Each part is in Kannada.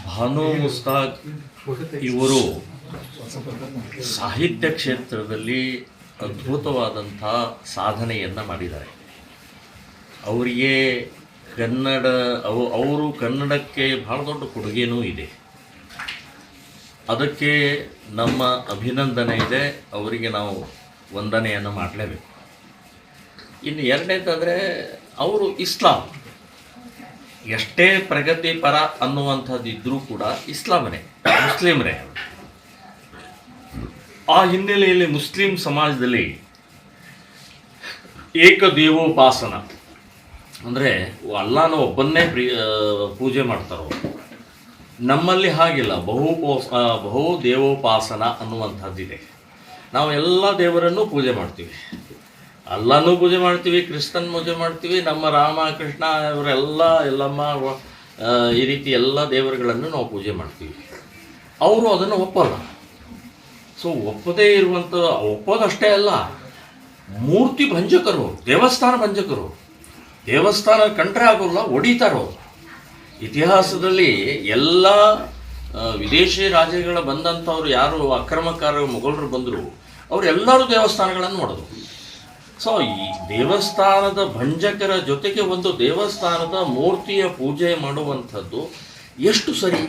ಭಾನು ಮುಸ್ತಾಕ್ ಇವರು ಸಾಹಿತ್ಯ ಕ್ಷೇತ್ರದಲ್ಲಿ ಅದ್ಭುತವಾದಂಥ ಸಾಧನೆಯನ್ನು ಮಾಡಿದ್ದಾರೆ. ಅವರಿಗೆ ಅವರು ಕನ್ನಡಕ್ಕೆ ಬಹಳ ದೊಡ್ಡ ಕೊಡುಗೆನೂ ಇದೆ. ಅದಕ್ಕೆ ನಮ್ಮ ಅಭಿನಂದನೆ ಇದೆ. ಅವರಿಗೆ ನಾವು ವಂದನೆಯನ್ನು ಮಾಡಲೇಬೇಕು. ಇನ್ನು ಎರಡನೇದಾದರೆ ಅವರು ಇಸ್ಲಾಂ ಎಷ್ಟೇ ಪ್ರಗತಿಪರ ಅನ್ನುವಂಥದ್ದು ಇದ್ದರೂ ಕೂಡ ಮುಸ್ಲಿಮರೇ. ಆ ಹಿನ್ನೆಲೆಯಲ್ಲಿ ಮುಸ್ಲಿಂ ಸಮಾಜದಲ್ಲಿ ಏಕದೇವೋಪಾಸನ ಅಂದರೆ ಅಲ್ಲಾನ ಒಬ್ಬನ್ನೇ ಪೂಜೆ ಮಾಡ್ತಾರೋ. ನಮ್ಮಲ್ಲಿ ಹಾಗಿಲ್ಲ, ಬಹು ದೇವೋಪಾಸನ ಅನ್ನುವಂಥದ್ದಿದೆ. ನಾವು ಎಲ್ಲ ದೇವರನ್ನೂ ಪೂಜೆ ಮಾಡ್ತೀವಿ. ಅಲ್ಲಾನೂ ಪೂಜೆ ಮಾಡ್ತೀವಿ, ಕ್ರಿಸ್ತನ್ ಪೂಜೆ ಮಾಡ್ತೀವಿ, ನಮ್ಮ ರಾಮ ಕೃಷ್ಣ ಇವರೆಲ್ಲ ಎಲ್ಲಮ್ಮ ಈ ರೀತಿ ಎಲ್ಲ ದೇವರುಗಳನ್ನು ನಾವು ಪೂಜೆ ಮಾಡ್ತೀವಿ. ಅವರು ಅದನ್ನು ಒಪ್ಪಲ್ಲ. ಸೊ ಒಪ್ಪೋದಷ್ಟೇ ಅಲ್ಲ, ಮೂರ್ತಿ ಭಂಜಕರು, ದೇವಸ್ಥಾನ ಭಂಜಕರು. ದೇವಸ್ಥಾನ ಕಂಡ್ರೆ ಆಗೋಲ್ಲ, ಹೊಡಿತಾರೋ. ಇತಿಹಾಸದಲ್ಲಿ ಎಲ್ಲ ವಿದೇಶಿ ರಾಜ್ಯಗಳ ಬಂದಂಥವ್ರು ಯಾರು ಅಕ್ರಮಕಾರರು ಮೊಘಲರು ಬಂದರು, ಅವರೆಲ್ಲರೂ ದೇವಸ್ಥಾನಗಳನ್ನು ಮಾಡೋದು. ಸೊ ಈ ದೇವಸ್ಥಾನದ ಭಂಜಕರ ಜೊತೆಗೆ ಒಂದು ದೇವಸ್ಥಾನದ ಮೂರ್ತಿಯ ಪೂಜೆ ಮಾಡುವಂಥದ್ದು ಎಷ್ಟು ಸರಿ?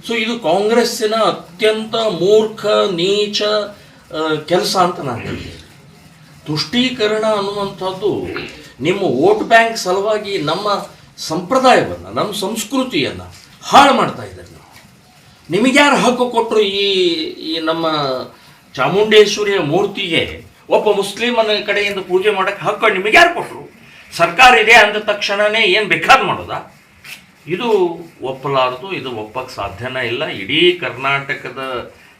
ಸೊ ಇದು ಕಾಂಗ್ರೆಸ್ಸಿನ ಅತ್ಯಂತ ಮೂರ್ಖ ನೀಚ ಕೆಲಸ ಅಂತ ನಾನು ಹೇಳ್ತೀನಿ. ತುಷ್ಟೀಕರಣ ಅನ್ನುವಂಥದ್ದು ನಿಮ್ಮ ವೋಟ್ ಬ್ಯಾಂಕ್ ಸಲುವಾಗಿ ನಮ್ಮ ಸಂಪ್ರದಾಯವನ್ನು, ನಮ್ಮ ಸಂಸ್ಕೃತಿಯನ್ನು ಹಾಳು ಮಾಡ್ತಾ ಇದ್ದಾರೆ. ನಿಮಗ್ಯಾರು ಹಕ್ಕು ಕೊಟ್ಟರು ಈ ನಮ್ಮ ಚಾಮುಂಡೇಶ್ವರಿಯ ಮೂರ್ತಿಗೆ ಒಬ್ಬ ಮುಸ್ಲಿಮನ ಕಡೆಯಿಂದ ಪೂಜೆ ಮಾಡೋಕ್ಕೆ ಹಕ್ಕು ನಿಮಗೆ ಯಾರು ಕೊಟ್ಟರು? ಸರ್ಕಾರ ಇದೆ ಅಂದ ತಕ್ಷಣವೇ ಏನು ಬೇಕಾದ್ರೂ ಮಾಡೋದಾ? ಇದು ಒಪ್ಪಲಾರದು. ಇದು ಒಪ್ಪಕ್ಕೆ ಸಾಧ್ಯನೇ ಇಲ್ಲ. ಇಡೀ ಕರ್ನಾಟಕದ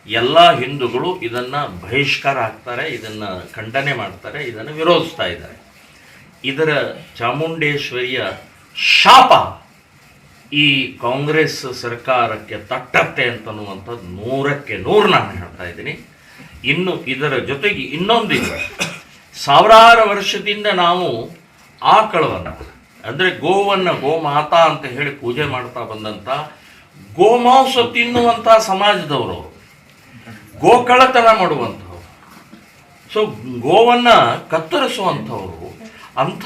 ಎಲ್ಲ ಹಿಂದೂಗಳು ಇದನ್ನು ಬಹಿಷ್ಕಾರ ಹಾಕ್ತಾರೆ, ಇದನ್ನು ಖಂಡನೆ ಮಾಡ್ತಾರೆ, ಇದನ್ನು ವಿರೋಧಿಸ್ತಾ ಇದ್ದಾರೆ. ಇದರ ಚಾಮುಂಡೇಶ್ವರಿಯ ಶಾಪ ಈ ಕಾಂಗ್ರೆಸ್ ಸರ್ಕಾರಕ್ಕೆ ತಟ್ಟತ್ತೆ ಅಂತನ್ನುವಂಥದ್ದು 100ಕ್ಕೆ 100 ನಾನು ಹೇಳ್ತಾ ಇದ್ದೀನಿ. ಇನ್ನು ಇದರ ಜೊತೆಗೆ ಇನ್ನೊಂದಿದೆ. ಸಾವಿರಾರು ವರ್ಷದಿಂದ ನಾವು ಆಕಳವನ್ನು ಅಂದರೆ ಗೋಮಾತಾ ಅಂತ ಹೇಳಿ ಪೂಜೆ ಮಾಡ್ತಾ ಬಂದಂಥ ಗೋಮಾಂಸ ತಿನ್ನುವಂಥ ಸಮಾಜದವರು, ಗೋಕಳತನ ಮಾಡುವಂಥವ್ರು, ಸೊ ಗೋವನ್ನು ಕತ್ತರಿಸುವಂಥವ್ರು, ಅಂಥ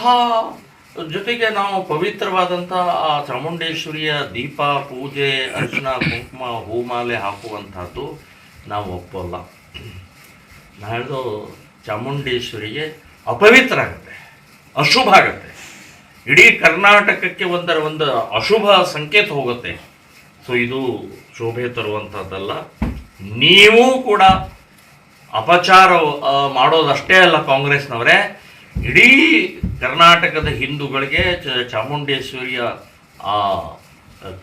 ಜೊತೆಗೆ ನಾವು ಪವಿತ್ರವಾದಂಥ ಆ ಚಾಮುಂಡೇಶ್ವರಿಯ ದೀಪ ಪೂಜೆ, ಅರ್ಶಿನ ಕುಂಕುಮ ಹೂಮಾಲೆ ಹಾಕುವಂಥದ್ದು ನಾವು ಒಪ್ಪಲ್ಲ. ನಾಳೆ ಚಾಮುಂಡೇಶ್ವರಿಗೆ ಅಪವಿತ್ರ ಆಗುತ್ತೆ, ಅಶುಭ ಆಗುತ್ತೆ. ಇಡೀ ಕರ್ನಾಟಕಕ್ಕೆ ಒಂದು ಅಶುಭ ಸಂಕೇತ ಹೋಗುತ್ತೆ. ಸೊ ಇದು ಶೋಭೆ ತರುವಂಥದ್ದಲ್ಲ. ನೀವು ಕೂಡ ಅಪಚಾರ ಮಾಡೋದಷ್ಟೇ ಅಲ್ಲ ಕಾಂಗ್ರೆಸ್ನವರೇ, ಇಡೀ ಕರ್ನಾಟಕದ ಹಿಂದೂಗಳಿಗೆ ಚಾಮುಂಡೇಶ್ವರಿಯ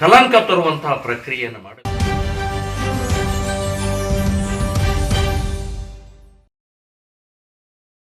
ಕಲಂಕ ತರುವಂತಹ ಪ್ರಕ್ರಿಯೆಯನ್ನು ಮಾಡಿ